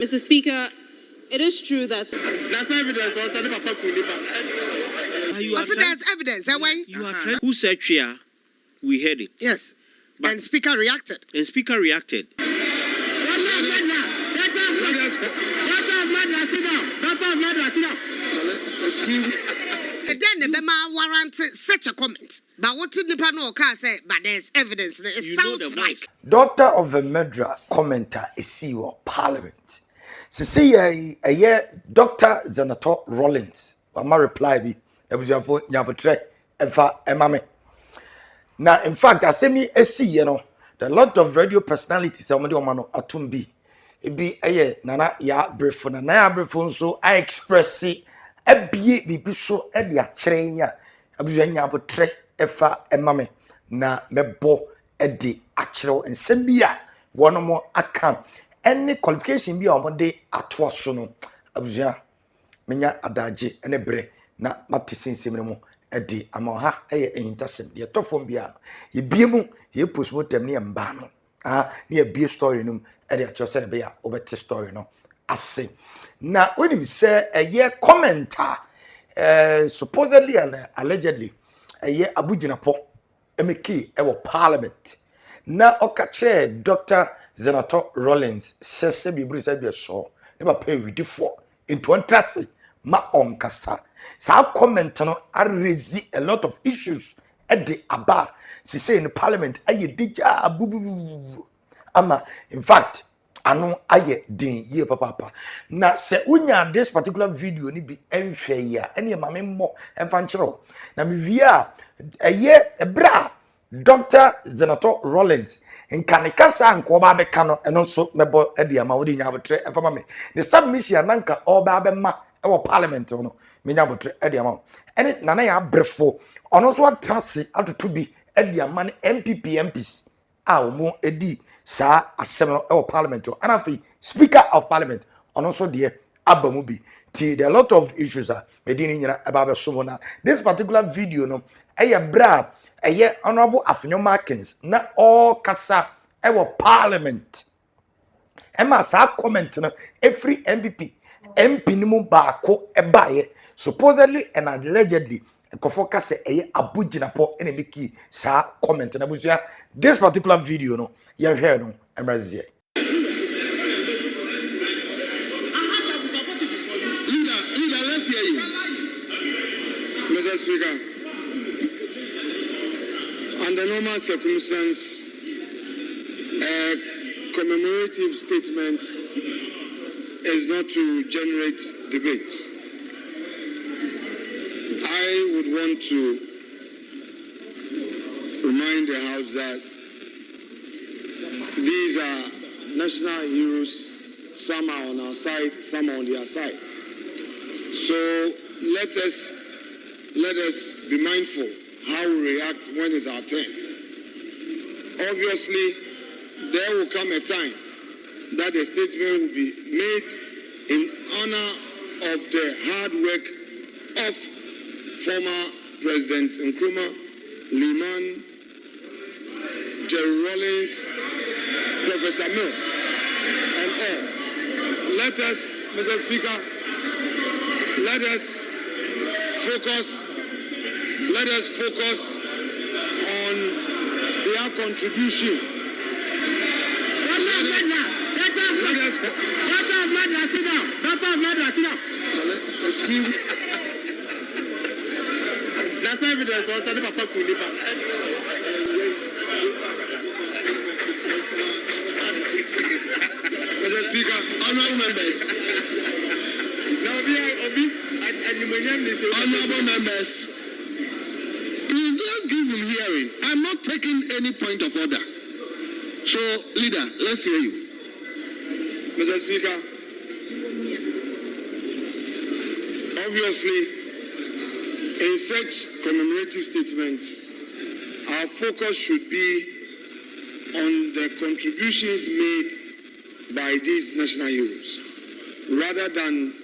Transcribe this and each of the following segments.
Mr. Speaker, it is true that... That's evidence. Also, there's evidence. Yes, you are trying. Who said Chia? We heard it. Yes. But and Speaker reacted. And Speaker reacted. Then the Bema warranted such a comment. But what did the panel say? But there's evidence. It sounds like. Daughter of the murderer commenter is your Parliament. See a year Dr. Zenator Rawlings. My reply be there was your vote Nyabotre Emame. Now, in fact, I say me see the lot of radio personalities somebody omano atumbi. It be a nana ya Brefo na ya Brefo so I express it. Ebie bibi so e dia kyerɛ ya abuanya abotre efa emame na mebo e di akyerɛw nsɛm bi a wɔn mo aka any qualification bi a wɔn de ato so no abuanya menya adagye ene bre na mate sensem ne mo e di ama ha ɛyɛ AHINTASEM de tofom bia ye bie mu ye postmortem ne mba no ne ye bie story no e de akyerɛ sɛ be ya obete story no ase. Now, when you say a year commenter, supposedly and allegedly, a year Abu Jinapor, MK, our Parliament. Now, okache Dr. Zenator Rawlings says, "Sebi Bruce, I be sure never pay with the for into one trust ma on kasa." So, our commenter no, I raise a lot of issues at the Abba. She say in the Parliament, "Aye, dija abu ama." In fact. Ano aye din ye papa na se unya this particular video ni bi enhwe ya ene mame mo emfa nkyero na me via eye ebra Dr. Zenator Rawlings nkaneka sa nko ba be ka no eno so mebo e dia ma wodi nya botre emfa mame the submission nanka oba be ma e wo Parliament no me nya botre e dia ma ene nana ya Brefo ono so atrase atoto bi e dia ma ne MPs a omo edi sa assembly or Parliament and afi Speaker of Parliament and also the abamubi there are a lot of issues medini about somona this particular video no bra honorable Afenyo Markins na all kasa Parliament ema sa comment no every MP ni mu baako ebaye supposedly and allegedly Kofi say Abu Jinapor ene biki sa comment na busia this particular video no you hear no emrazie Leader, let's hear you. Mr. Speaker, under normal circumstances, a commemorative statement is not to generate debate. I would want to remind the House that these are national heroes. Some are on our side, some are on their side. So let us be mindful how we react when it's our turn. Obviously, there will come a time that a statement will be made in honor of the hard work of former President Nkrumah, Liman, Jerry Rawlings, Professor Mills, and all. Let us, Mr. Speaker, let us focus on their contribution. Excuse me. That's evidence. Mr. Speaker, honorable members. Honorable members, please just give him hearing. I'm not taking any point of order. So, leader, let's hear you. Mr. Speaker, obviously, in such commemorative statements, our focus should be on the contributions made by these national heroes, rather than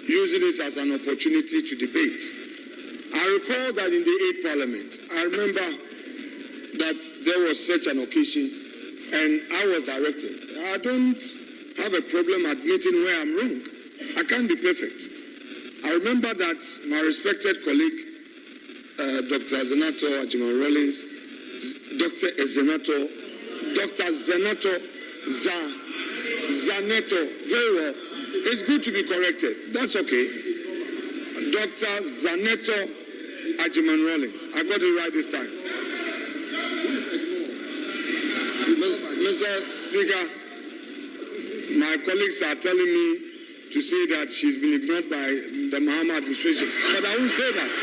using it as an opportunity to debate. I recall that in the 8th Parliament, I remember that there was such an occasion, and I was directed. I don't have a problem admitting where I'm wrong. I can't be perfect. I remember that my respected colleague, Dr. Zenator, Rawlings, Dr. Zenator, Zenator, very well. It's good to be corrected. That's okay. Dr. Zenator Rawlings. I got it right this time. Mr. Speaker, my colleagues are telling me to say that she's been ignored by the Mahama administration. But I won't say that.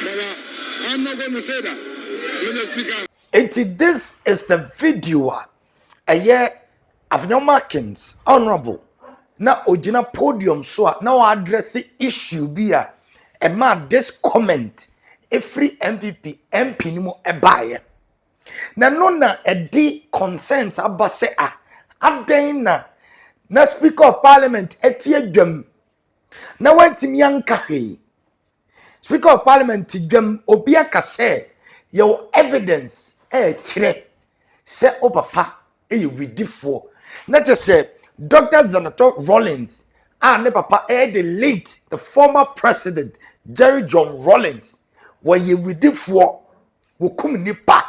But I'm not going to say that. Mr. Speaker. This is the video. Afenyo Markins, honorable. Na ojina podium so na address issue bi a ma this comment every MP ni mo ebaye. Na no na edi concerns abase aden na Speaker of Parliament etie dwam na wantimi anka hwe Speaker of Parliament dwam obi aka say your evidence kire se opapa widifo na just say Dr. Zenator Rawlings ne papa the late the former president Jerry John Rawlings were widifo wokum nipa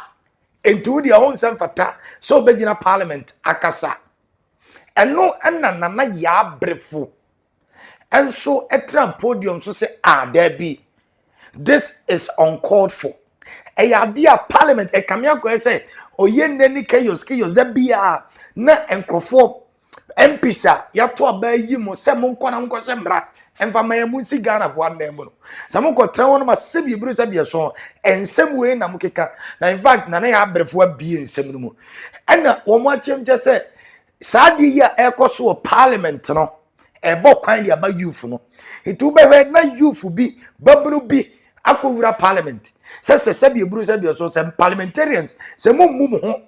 into the own fata so begina Parliament akasa eno nana ya Brefo enso etram podium so say there be this is uncalled for dia Parliament kamia ko say oyeneni keyos da bia na enkrofo MPsa ya to abayi mo se mo nkona nko se mbra emfa mayamu si Ghana vo anam no samo ko tra won ma se bi bru se bi so ensem we na mukeka na in fact na ya Brefo abi ensem no mu ena wo mo achem je se saadi ya ekoso Parliament no ebo kwan dia ba youth no itu be we na youth bi babru bi akowura Parliament se bi bru se bi so se parliamentarians se mum ho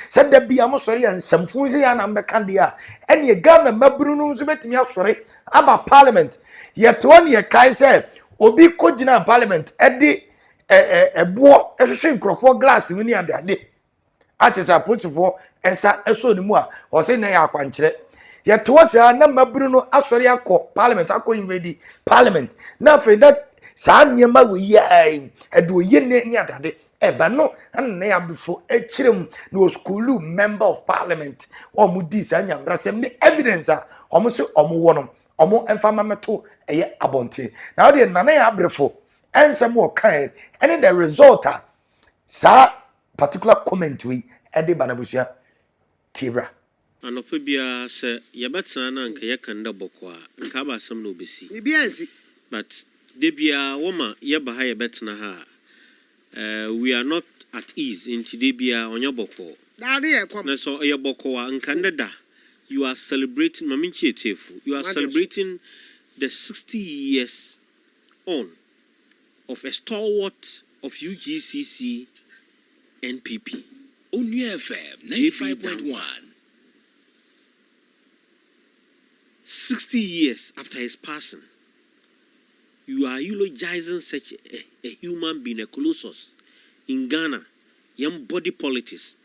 said there be a mosori and some funzi and Americandia, and ye Ghana Mabrunum Zubetimi sorry about Parliament. Yet 1 year Kai said, Obi Kodina Parliament, Eddie a boy, a shrink for glass when you are there. At is a put for and sa a so more, or say Naya Quantre. Yet was a number Bruno Asoria Parliament, I going ready Parliament. Now for that, San Yama we ye and do ye near that day. But no, and they are before a children no school member of Parliament or Mudis and Yambrasem the evidence are almost one and Famato a abonte. Now the Nana Brefo and some more kind, and in the result, sir, particular commentary and the Banabusia Tira. Anopibia say Yabatsana and Kayakanda Bokwa and Kaba some no bisi. But Debia Woma Yabahaya Betsnaha. We are not at ease in Tidibia on your boko. So your boko and Canada. You are celebrating Maminchi Tefu. You are celebrating the 60 years on of a stalwart of UGCC NPP. Onya FM 95.1. 60 years after his passing. You are eulogizing such a human being, a colossus in Ghana, young body politics.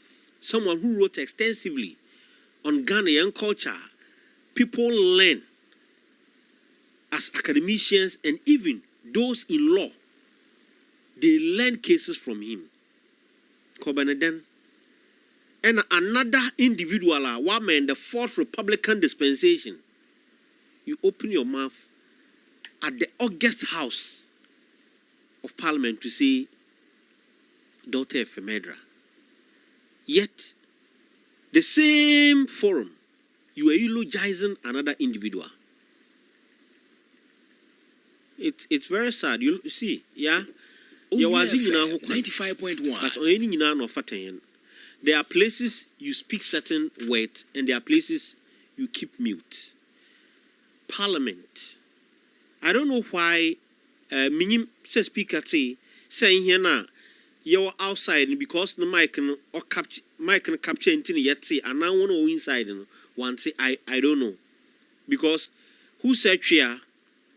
Someone who wrote extensively on Ghanaian culture. People learn as academicians and even those in law. They learn cases from him. Kobaneden. And another individual, one man, the Fourth Republican dispensation. You open your mouth at the August House of Parliament to say, daughter of Medra. Yet, the same forum, you are eulogizing another individual. It's very sad. You see, yeah? You was 95.1. But only no faten. There are places you speak certain words, and there are places you keep mute. Parliament. I don't know why minim say speaker saying here now you're outside because the mic can capture anything yet say and now one inside one say I don't know. Because who said here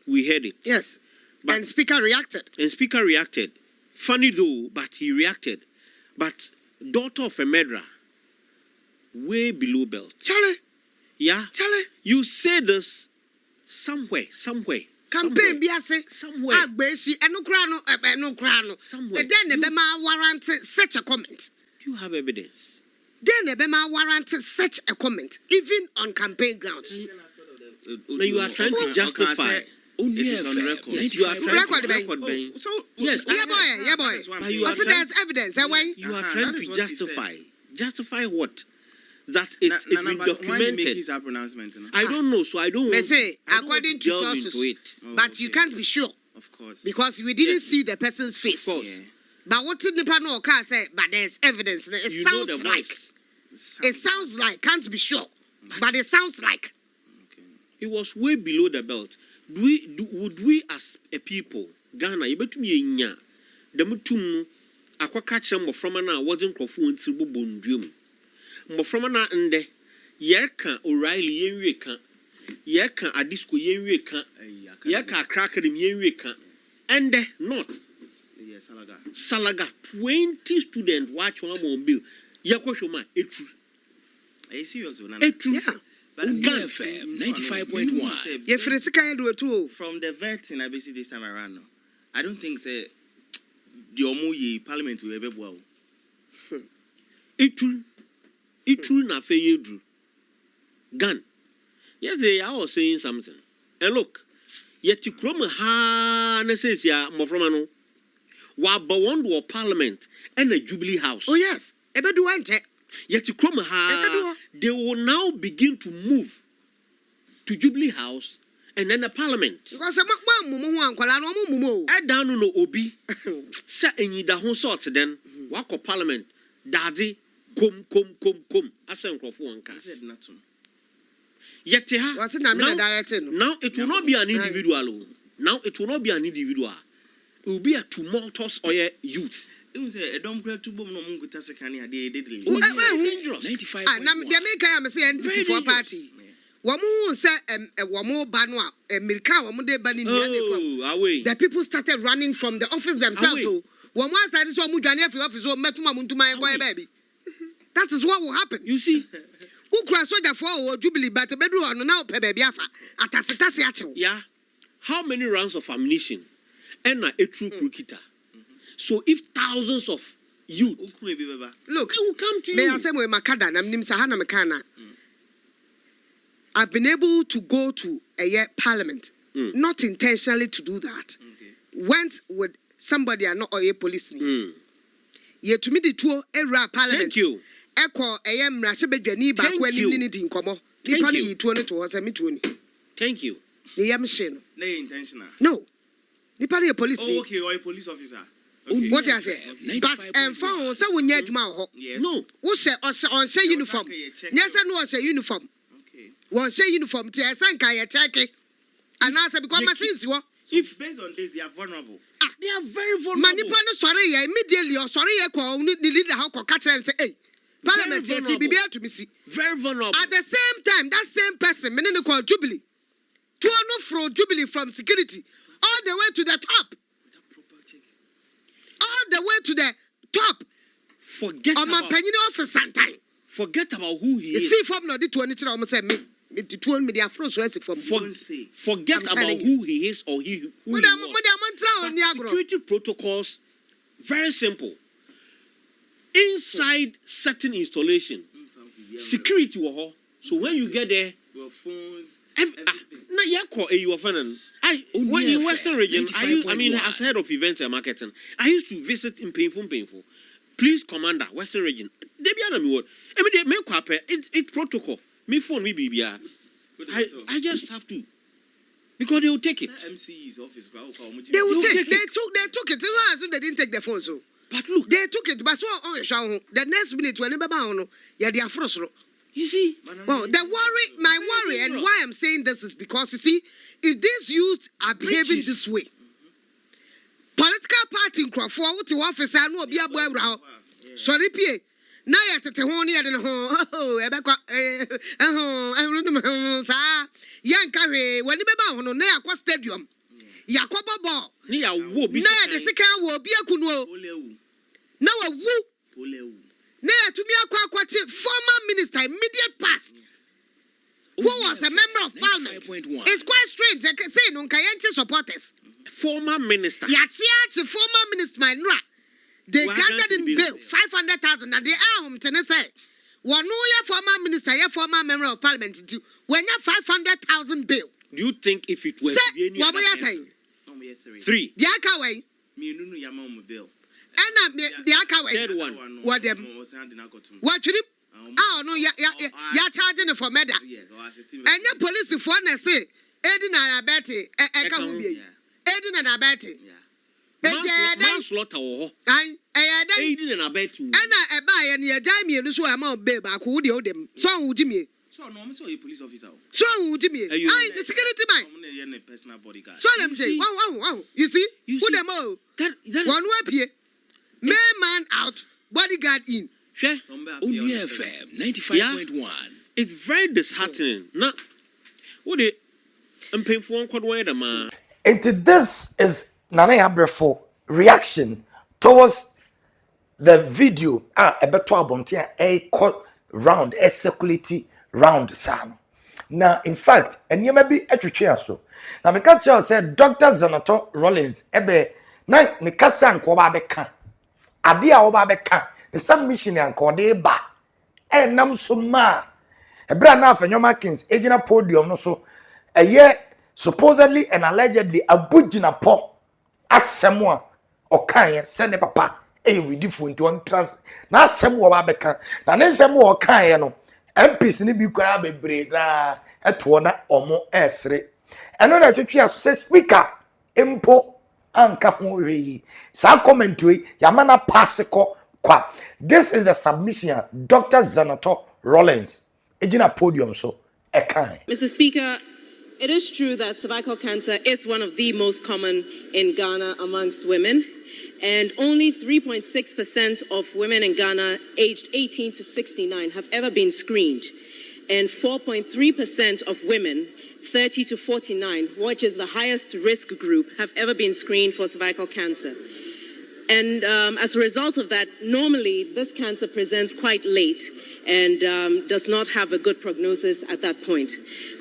we heard it. Yes. But, and speaker reacted. Funny though, but he reacted. But daughter of a murderer, way below belt. Charlie. Yeah. Charlie. You say this somewhere. Campaign biase. Somewhere. Agbeshi eno krano. Somewhere. Then the bema warrant such a comment. Do you have evidence? Then the bema warrant such a comment, even on campaign grounds. Now you are trying to justify. Only It is on FM, record. 95.1. You are trying Record, to babe. record. So Yes. Yeah, boy. But you I are said trying, there's evidence. Why? you are Uh-huh, trying that is to what he justify. said. Justify what? That it's been Why did he make documented. his pronouncement? No? I don't know, so I don't They want say I don't want according to delve sources, into it. Oh, but you okay. can't be sure Of course. because we didn't Yes. see the person's face. Of course. Yeah. But what did the panel car say? But there's evidence. It You know sounds the voice. like. It sounds like. Can't be sure, but it sounds like. Okay. It was way below the belt. Would we as a people, Ghana, you better be nya, the mutum, aquacatcher, Moframana, wasn't Kofu and Bondrium. Moframana and the Yerka, O'Reilly, Yenreka, Yerka, Adisco, Yenreka, Yerka, Cracker, Yenreka, and the North. Yes, Salaga. Salaga, 20 students watch one more bill. Yakoshoma, it's true. Are you serious? It's true. Yeah. But Only Ghana- FM, no, no, 95.1. say, You feel it's kind of true. From the vetting I see this time around, no, I don't think say the Omuyi Parliament will ever well. It's true, na fe yedru. Gun. Yesterday I was saying something. And look, yet you crom ha na says ya mofromano. Wa bawon Parliament and a Jubilee House. Oh yes, ebedu ante. Yet you crom ha, they will now begin to move to Jubilee House and then the Parliament. Because I'm mumu ankwala no mumu. I down no obi. Sa enyi da ho sort then wako Parliament. Daddy kom. Asen krofo anka. I said nothing. Yet ha. Was it na me directing? Now it will not be an individual. Now it will not be an individual. It will be a tumultuous youth. It was a dumb crowd to bomb no mungu tasekani they did. Dangerous. 95.1. Ah, na the America am say NDC for party. Wamu say wamu banwa America wamu de bani Oh, away. the people started running from the office themselves. Away. So wamu started so mu dwane free office so metuma muntuma Away. enko baby. That is what will happen. You see? Ukra soldier for Jubilee but bedu on now pe baby afa atasitasi achew. Yeah. How many rounds of ammunition? And a true cricketer. So if thousands of youth, Look, they will come to may I you. say we makada na mnim sahana mekana. I've been able to go to a Parliament, not intentionally to do that. Went with somebody I know or a police. Ye to me the tour era Parliament. Thank you. Eko ayam rasebedwani ba Thank kwa you. ni di nkomo. Thank Nipa you. ni tuo ne to ho se me tuo ni. Thank you. Ni yam hye no. No intentional. No. Nipa ni police. Oh, okay, or a police officer. Only What you say? FM, But 95.1. for ho se wonya adwuma ho. Yes. No. Wo se on se uniform. Nyasa no se uniform. Okay. Won se uniform ti esanka ye check. Anasa because machines wo. So if based on this, they are vulnerable. They are very vulnerable. Manipa no sori ye immediately or sorry ye ko ni leader how ko catch and say hey. Parliament ye ti bibia to me see. Very vulnerable. At the same time, that same person, meaning call Jubilee, to no from Jubilee from security, all the way to the top, all the way to the top. Forget On my about, penny office sometime. forget about who he You is. see, from no, the 20 almost said me, the 20 media froze from. Don't say. Forget I'm about telling who he is or who he was. But security protocols, very simple. Inside certain installation, security will hold. So when you get there, Well, phones. na yako you offend. When in Western region, I mean, as head of events and marketing, I used to visit in painful. Please, Commander, Western region. They be under me what? I mean, they make up it's protocol. Me phone me BBR. I just have to because they will take it. MC's office. They will take. They took it. So they didn't take the phone. So. But look, They took it, but so the next minute when they are frozen. you see, Well, my worry, and why I'm saying this is because you see, if these youth are behaving Riches. this way, political party in Crawford to office, I know be a boy row. Sorry, P. Now you're at the honey at the home. Young carry when you be bound on the stadium. Yakoba ball. ni a wo be Now the second will be a kuno. Olewu. Now a woo. Olewu. Now to be a former minister, immediate past. who was a member of parliament. 95.1. It's quite strange. They can say no Kayenche supporters. Former minister. Yachiachi, former minister Manra. They granted in bail 500,000 and they are home to say. One former minister, your former member of parliament, when you 500,000 bail. Do you think if it was what were you saying? Three. The Akaway. Bill. And the Akaway. Third one. What them? What you oh no, you're charging it for murder. And your police for one say, Edin and Abeti, Edin and Abeti. Manslaughter. Aiding and abetting. And I buy and your dime, and so I'm out, babe. I could owe them. So would you So, no, I'm sorry, police officer. So would you I the security man. Personal bodyguard. So them say, wow. You see? Put them all. One way here. Man out, bodyguard in. Sure. Only FM 95.1. It's very disheartening. Now, what it? I'm paying for one quad way the man. This is Nana Brefo reaction towards the video a beto abontia a call round a circulity round sam. Now in fact and you may be a so. Now me catch you said Dr. Zenator Rawlings ebe na ne kasa nko ba beka ade a oba beka the submission nko de ba nam so ma ebra na Afenyo Markins ejina podium no so supposedly and allegedly a Jinapor asɛm a ɔkae sɛ papa widifo nti on trans na asɛm wo ba bɛka na ne nsɛm wo ɔkae no MPs ni bi kwara bebre na ɛto na ɔmo ɛsere ɛno na twetwe aso sɛ speaker empo anka ho reyi sa comment we yamana pasiko kwa. This is the submission Dr. Zenator Rawlings ejina podium so ɛkae. Mr. Speaker, it is true that cervical cancer is one of the most common in Ghana amongst women, and only 3.6% of women in Ghana aged 18 to 69 have ever been screened, and 4.3% of women 30 to 49, which is the highest risk group, have ever been screened for cervical cancer. And as a result of that, normally this cancer presents quite late and does not have a good prognosis at that point.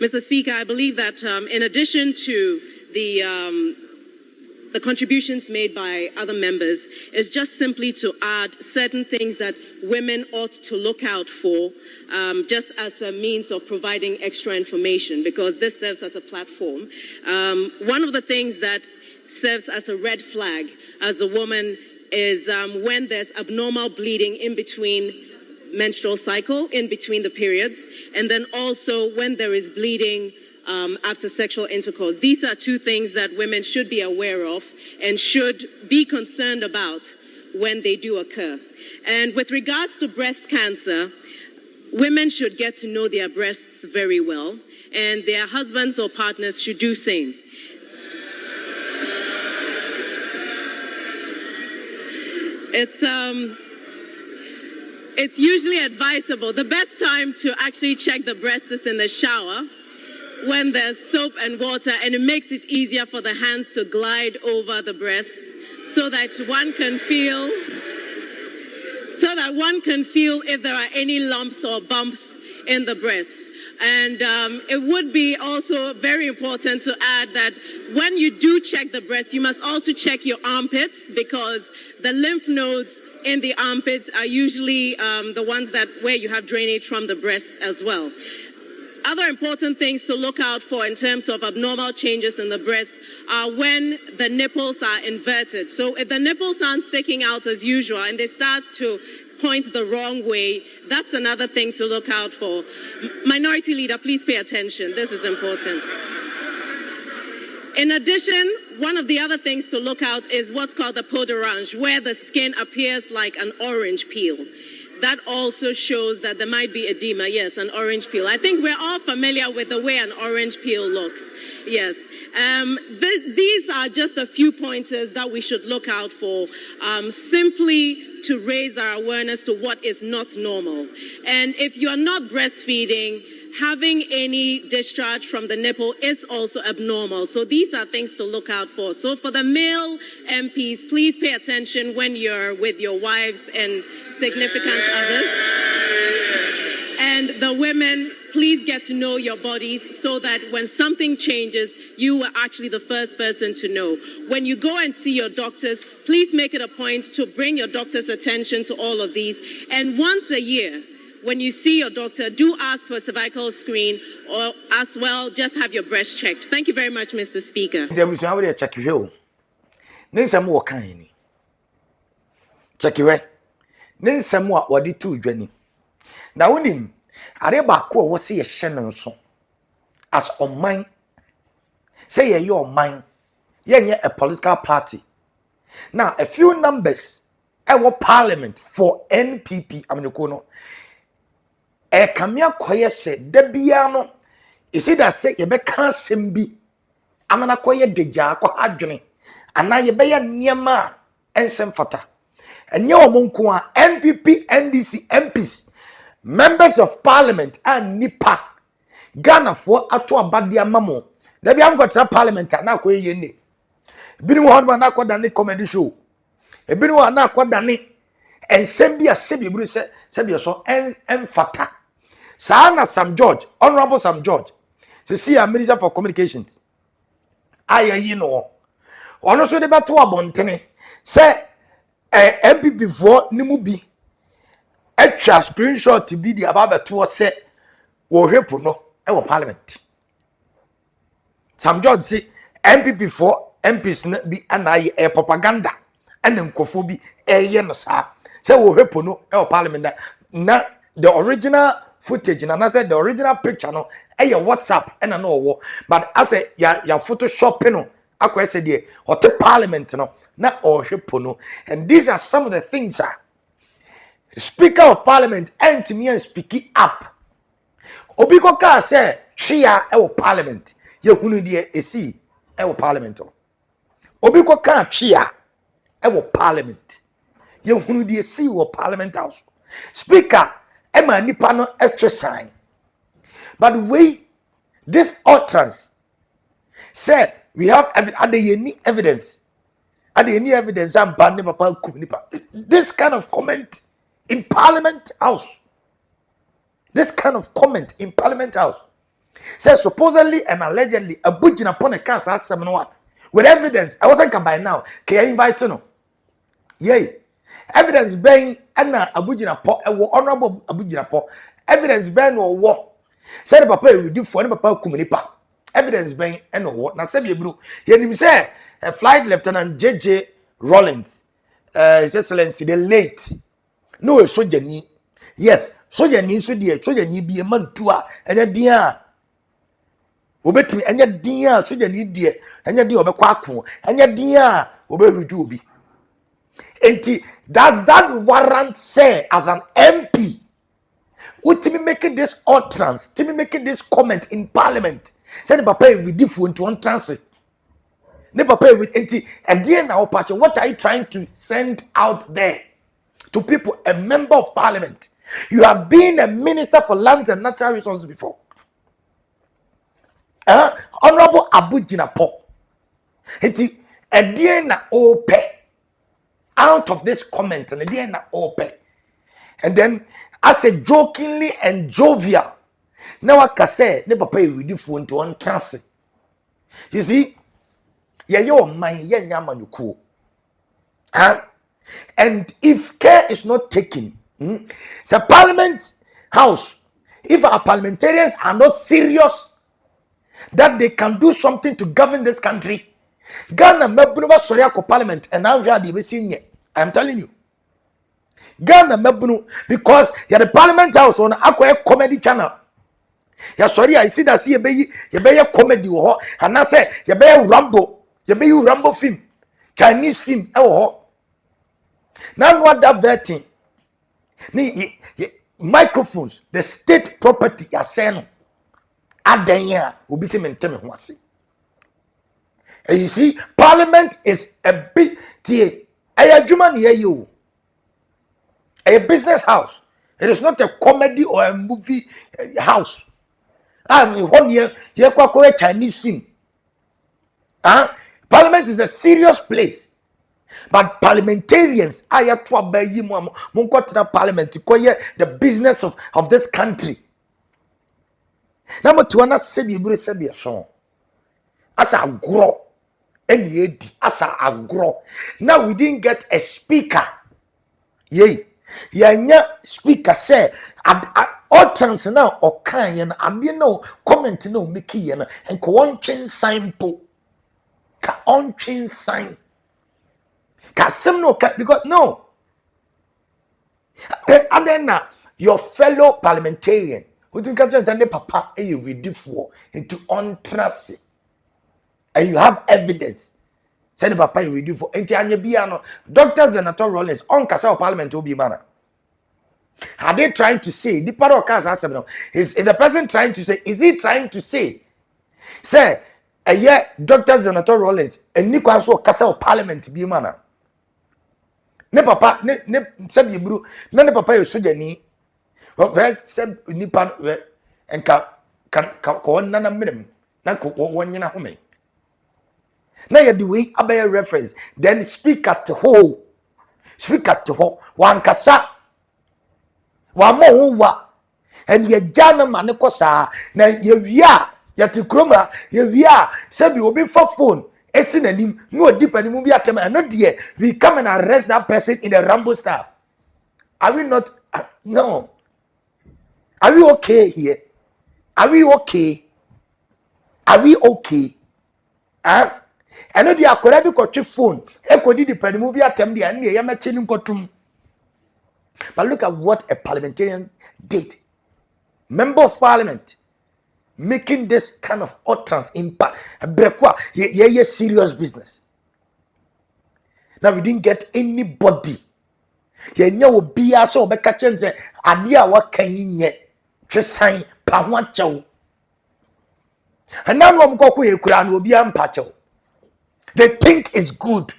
Mr. Speaker, I believe that in addition to the contributions made by other members, is just simply to add certain things that women ought to look out for, just as a means of providing extra information, because this serves as a platform. One of the things that serves as a red flag as a woman is when there's abnormal bleeding in between menstrual cycle, in between the periods, and then also when there is bleeding after sexual intercourse. These are two things that women should be aware of and should be concerned about when they do occur. And with regards to breast cancer, women should get to know their breasts very well, and their husbands or partners should do same. It's usually advisable. The best time to actually check the breast is in the shower when there's soap and water, and it makes it easier for the hands to glide over the breasts so that one can feel if there are any lumps or bumps in the breast. And it would be also very important to add that when you do check the breast, you must also check your armpits, because the lymph nodes in the armpits are usually the ones where you have drainage from the breast as well. Other important things to look out for in terms of abnormal changes in the breast are when the nipples are inverted. So if the nipples aren't sticking out as usual and they start to point the wrong way, that's another thing to look out for. Minority Leader, please pay attention. This is important. In addition, one of the other things to look out is what's called the peau d'orange, where the skin appears like an orange peel. That also shows that there might be edema. Yes, an orange peel. I think we're all familiar with the way an orange peel looks. Yes. These are just a few pointers that we should look out for, simply to raise our awareness to what is not normal. And if you're not breastfeeding, having any discharge from the nipple is also abnormal. So these are things to look out for. So for the male MPs, please pay attention when you're with your wives and significant others. And the women, please get to know your bodies so that when something changes, you are actually the first person to know. When you go and see your doctors, please make it a point to bring your doctor's attention to all of these. And once a year, when you see your doctor, do ask for a cervical screen, or as well, just have your breast checked. Thank you very much, Mr. Speaker. Check it. Ninsamwa wadi tu dwani. Na unim areba ko wo se ye hye no nso as oman say ye your mind ye a political party. Now a few numbers ewo parliament for NPP amnyoko no e kamia koye se da bia no isi da se ye be kan sembi amana koye deja ko adwene ana ye be ya niema ensem fata. And your Munkua, NPP, NDC, MPs, members of parliament, and Nipa, Ghana for Atua Badia Mamo. There be got a parliament now. Yeni. Binu one na kwa dani comedy show. E binu one na kwa dani. And Sembia Sebi Bruce, Sebia so and Fata. Sana Sam George, Honorable Sam George, Cecilia Minister for Communications. You know. Also, the Batua Bontene say. MPP for Nimubi extra screenshot to be the ababa to say or help no parliament. Some judge say MPP for MPs be and I a propaganda and then Kofi a yensa say or help no parliament na the original footage and I said the original picture no WhatsApp and I know but I say ya Photoshop no akwess dey or parliament no na ohepono. And these are some of the things Speaker of Parliament and me speaking up obiko ka say chia e parliament ye hunu dey esi e parliament obiko ka chia e parliament ye hunu dey esi parliament house speaker e ma nipa no e sign but we this utterance said we have evidence. Any evidence and this kind of comment in Parliament House. This kind of comment in Parliament House says supposedly and allegedly a budging upon a cast as someone with evidence. I wasn't come by now. Can you invite no? Yay. Evidence being Anna Abujinapo, a honorable Abujinapo. Evidence being or what? Said papa we do for papa kuminipa. Evidence being and what? Now say bro. He say a flight lieutenant JJ Rawlings, His Excellency, the late. No, a soldier ni. Yes, soldier ni so dear, soldier ni be a man tour, and a dear. Obey me, and your dear, soldier ni dear, and your dear Obequaco, and your dear Obe do be. And does that warrant say as an MP? Would Timmy making this utterance, Timmy making this comment in Parliament? Said Papa with different to one transit. Never pay with empty and dear now party. What are you trying to send out there to people? A member of parliament. You have been a minister for lands and natural resources before. Honorable Abu Jinapor. A dear na ope out of this comment and a dear na ope. And then I said jokingly and jovial. Now I can say never pay with you phone to one transit. You see. Your mind, cool. And if care is not taken, the Parliament House, if our parliamentarians are not serious that they can do something to govern this country, Ghana mebunu sorry ko Parliament and now we are the I'm telling you, Ghana mebunu because you the Parliament House on a comedy channel. Yeah, sorry, I see that see you be comedy and I say you be Rambo. You may you Rambo film, Chinese film, now what that vetting? Microphones, the state property, are saying, Adanya will be seen in Temihwasi. And you see, Parliament is a big a business house. It is not a comedy or a movie house. I mean, 1 year, here, Chinese film. Parliament is a serious place. But parliamentarians, the business of this country. Number 2 na sebi buru sebi so. Asa agro eni edi asa agro. Now we didn't get a speaker. Yay. Yanya speaker say all trans now or kan yen ade no comment no make yen and ko one chin sign po. Ka on chin sign. Ka sem no ka because no. Adena your fellow parliamentarian who think that send papa e ready for into on trust. And you have evidence. Send papa you ready for enti anya bia no Dr. Zenator Rawlings on kasa parliament obi mana. Are they trying to say the part of cast is the person trying to say, is he trying to say a year Dr. Zenator Rawlings and Nico Castle of Parliament be manner? Ne papa, ne sabi bru, ne papa you should any. Well, said Nipan and can nana minimum, Nanko 1 year home. Now you do we a reference, then speak at the whole, speak at the whole, one kasa. Wa mo wa and ye jana maneko sa na ye wia ya tikroma ye wia sabi obi for phone esi nanim no deep animu bi atem no de we come and arrest that person in a rambo style. Are we not no, are we okay here? Are we okay? Are we okay? And no dia akora bi ko phone e ko di animu bi atem de an ye ma chini nkotum. But look at what a parliamentarian did. Member of parliament making this kind of utterance impact. Brefo, yeah, serious business. Now we didn't get anybody. Yeah, no be so be catching say adia wa kan nye twesan pa ho achew. And now we go ku ekura na obi ampa chew. They think it's good.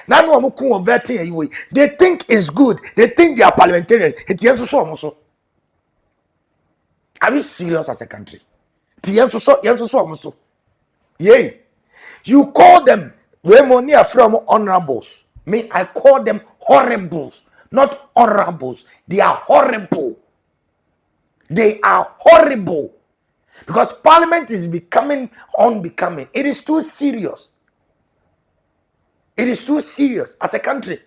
Now they think it's good. They think they are parliamentarians. Are we serious as a country? Yay. You call them from honorables. Me, I call them horribles, not honorables. They are horrible. They are horrible. Because parliament is becoming unbecoming. It is too serious. It is too serious as a country.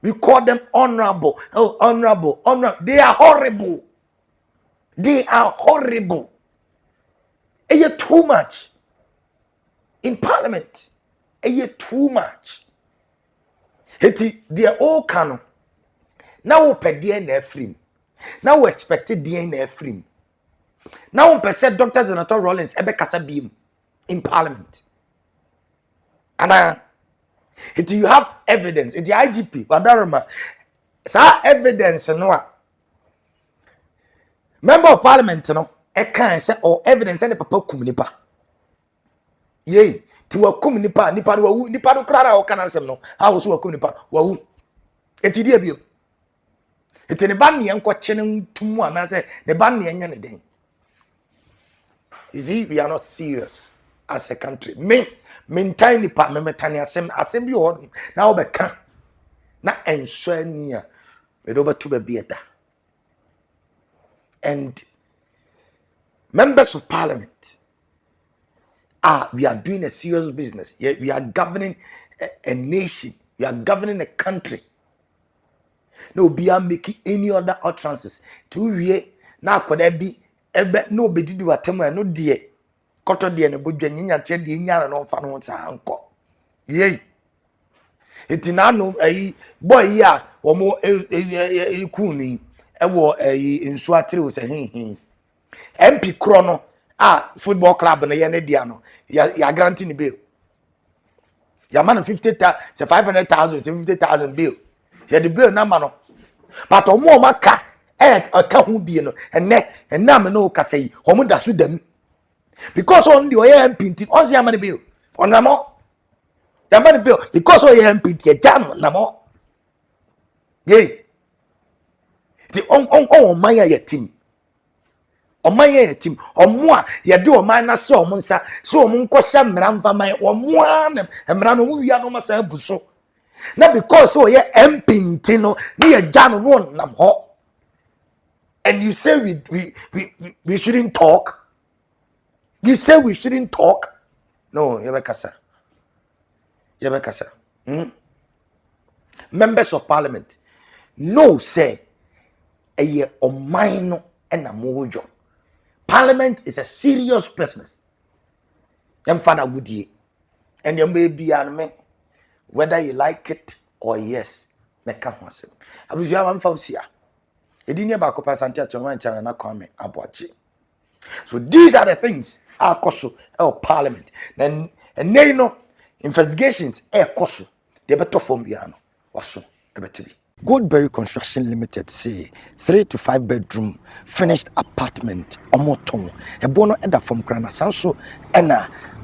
We call them honorable. Oh, honorable. They are horrible. They are horrible. It's too much. In parliament, it's too much. They are all canon. Now we pay DNA free. Now we expect DNA free. Now we say Dr. Zenator Rawlings ebe kasa beam in parliament. And if you have evidence, it's the IGP, Wadarama. Sa evidence no. Member of parliament no, e can say or evidence any papa kumunipa. Yay, to a kumunipa, nipa no krara o kana sem no. How so kumunipa? Wa eti die bio. Eti ne ban ne enko chene tumu ana say ne ban ne enya ne den. Is it we are not serious as a country? Me tiny part me tiny asem bi ho na obeka na enso ania me do betu be eda. And members of parliament we are doing a serious business. We are governing a nation. We are governing a country. No be making any other utterances to we na koda bi ebe no be didi watem no de koto de ne bodwa nyinya che de nyara no fa no sa anko yei etina no ayi boy ya wo mo kuni ewo ayi nsu atere o se hin MP krono football club na ye ne dia no ya guarantee ni bill ya man 50,000 say 500,000 say 50,000 bill ya the bill na no but omo maka aka hu bi no and na me no ka say omo da su dem because on the MP on the money bill on namo the money bill because on MP ya jam namo ye the on maya ya team Omaya team, Omwa, ya do a man as so monsa, so Munkosa Mramva my Omwan and Brano Yanomasa Buso. Not because so ye empintino near John won nam ho. And you say we shouldn't talk? You say we shouldn't talk? No, Yabekasa. Members of Parliament, no say a year or minor and a mojo. Parliament is a serious business. Young father good ye. And your baby and me, whether you like it or yes, make up myself. I was your one from here. It didn't about Copa Santa to one channel come aboard. So these are the things our coso our Parliament. Then and they know investigations air coso. They better form piano. Waso better be. Goldberry Construction Limited say 3 to 5 bedroom finished apartment omoton a bono eda from Krana Sanso and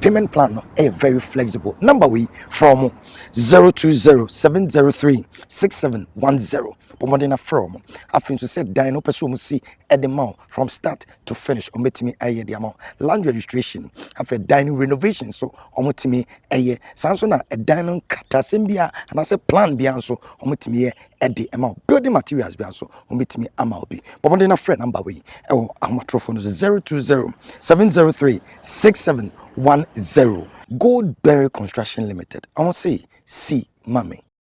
payment plan no very flexible. Number we from 020-703-6710. Pomodina from Afenyo said dino person see at the mount from start to finish on metimi aye the amount land registration have a dining renovation so on metimi aye Sansona a dining kratasembia and I say plan bianso on metimi at the amount building materials bianso on metimi amount Pomodina friend number we amatrophone 020-703-6710. Goldberry Construction Limited. I want to say, see, mommy.